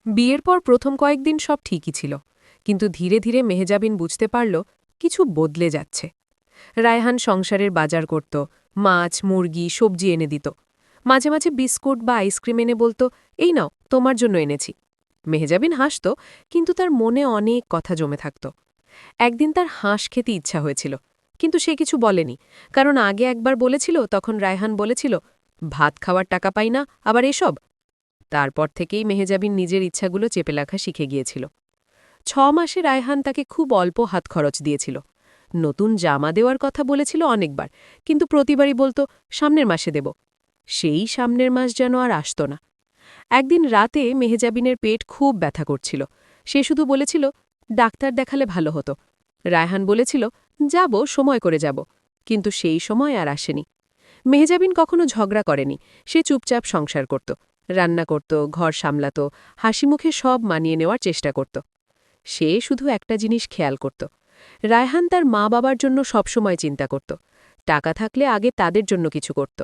বিয়ের পর প্রথম কয়েকদিন সব ঠিকই ছিল, কিন্তু ধীরে ধীরে মেহজাবিন বুঝতে পারল কিছু বদলে যাচ্ছে। রায়হান সংসারের বাজার করত, মাছ, মুরগি, সবজি এনে দিত। মাঝে মাঝে বিস্কুট বা আইসক্রিম এনে বলতো, এই নাও, তোমার জন্য এনেছি। মেহজাবিন হাসত, কিন্তু তার মনে অনেক কথা জমে থাকত। একদিন তার হাঁস খেতে ইচ্ছা হয়েছিল, কিন্তু সে কিছু বলেনি, কারণ আগে একবার বলেছিল, তখন রায়হান বলেছিল, ভাত খাওয়ার টাকা পাই না, আবার এসব। তারপর থেকেই মেহজাবিন নিজের ইচ্ছাগুলো চেপে রাখা শিখে গিয়েছিল। 6 মাসে রায়হান তাকে খুব অল্প হাত খরচ দিয়েছিল। নতুন জামা দেওয়ার কথা বলেছিল অনেকবার, কিন্তু প্রতিবারই বলতো, সামনের মাসে দেব। সেই সামনের মাস যেন আর আসত না। একদিন রাতে মেহজাবিনের পেট খুব ব্যথা করছিল। সে শুধু বলেছিল, ডাক্তার দেখালে ভালো হতো। রায়হান বলেছিল, যাব, সময় করে যাব। কিন্তু সেই সময় আর আসেনি। মেহজাবিন কখনো ঝগড়া করেনি, সে চুপচাপ সংসার করত, রান্না করত, ঘর সামলাত, হাসিমুখে সব মানিয়ে নেওয়ার চেষ্টা করত। সে শুধু একটা জিনিস খেয়াল করত, রায়হান তার মা বাবার জন্য সবসময় চিন্তা করত। টাকা থাকলে আগে তাদের জন্য কিছু করত,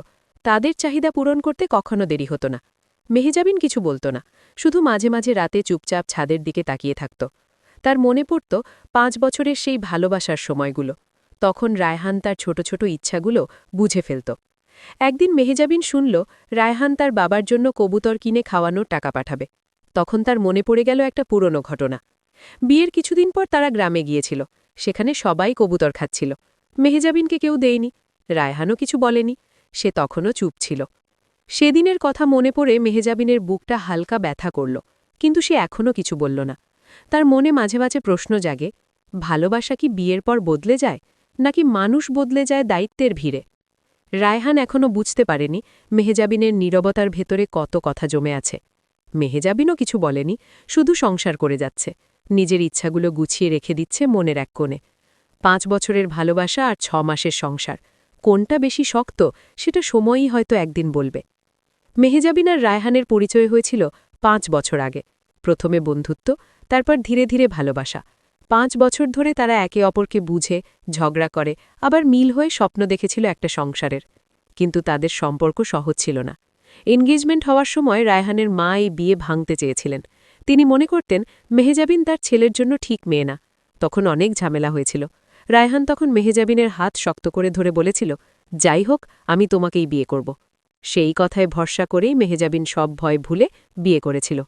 তাদের চাহিদা পূরণ করতে কখনো দেরি হতো না। মেহজাবিন কিছু বলত না, শুধু মাঝে মাঝে রাতে চুপচাপ ছাদের দিকে তাকিয়ে থাকত। তার মনে পড়ত 5 বছরের সেই ভালোবাসার সময়গুলো। তখন রায়হান তার ছোট ছোট ইচ্ছাগুলো বুঝে ফেলত। একদিন মেহজাবিন শুনল, রায়হান তার বাবার জন্য কবুতর কিনে খাওয়ানোর টাকা পাঠাবে। তখন তার মনে পড়ে গেল একটা পুরনো ঘটনা। বিয়ের কিছুদিন পর তারা গ্রামে গিয়েছিল, সেখানে সবাই কবুতর খাচ্ছিল। মেহজাবিনকে কেউ দেয়নি, রায়হানও কিছু বলেনি, সে তখনও চুপ ছিল। সেদিনের কথা মনে পড়ে মেহজাবিনের বুকটা হালকা ব্যথা করল, কিন্তু সে এখনও কিছু বলল না। তার মনে মাঝে মাঝে প্রশ্ন জাগে, ভালোবাসা কি বিয়ের পর বদলে যায়, নাকি মানুষ বদলে যায় দায়িত্বের ভিড়ে? রায়হান এখনও বুঝতে পারেনি মেহজাবিনের নীরবতার ভেতরে কত কথা জমে আছে। মেহজাবিনও কিছু বলেনি, শুধু সংসার করে যাচ্ছে, নিজের ইচ্ছাগুলো গুছিয়ে রেখে দিচ্ছে মনের এক কোণে। 5 বছরের ভালোবাসা আর 6 মাসের সংসার, কোনটা বেশি শক্ত সেটা সময়ই হয়তো একদিন বলবে। মেহজাবিন আর রায়হানের পরিচয় হয়েছিল 5 বছর আগে। প্রথমে বন্ধুত্ব, তারপর ধীরে ধীরে ভালোবাসা। 5 বছর ধরে তারা একে অপরকে বুঝে, ঝগড়া করে, আবার মিল হয়ে স্বপ্ন দেখেছিল একটা সংসারের। কিন্তু তাদের সম্পর্ক সহজ ছিল না। এনগেজমেন্ট হওয়ার সময় রায়হানের মা এই বিয়ে ভাঙতে চেয়েছিলেন। তিনি মনে করতেন মেহজাবিন তার ছেলের জন্য ঠিক মেয়ে না। তখন অনেক ঝামেলা হয়েছিল। রায়হান তখন মেহজাবিনের হাত শক্ত করে ধরে বলেছিল, যাই হোক, আমি তোমাকেই বিয়ে করব। সেই কথায় ভরসা করেই মেহজাবিন সব ভয় ভুলে বিয়ে করেছিল।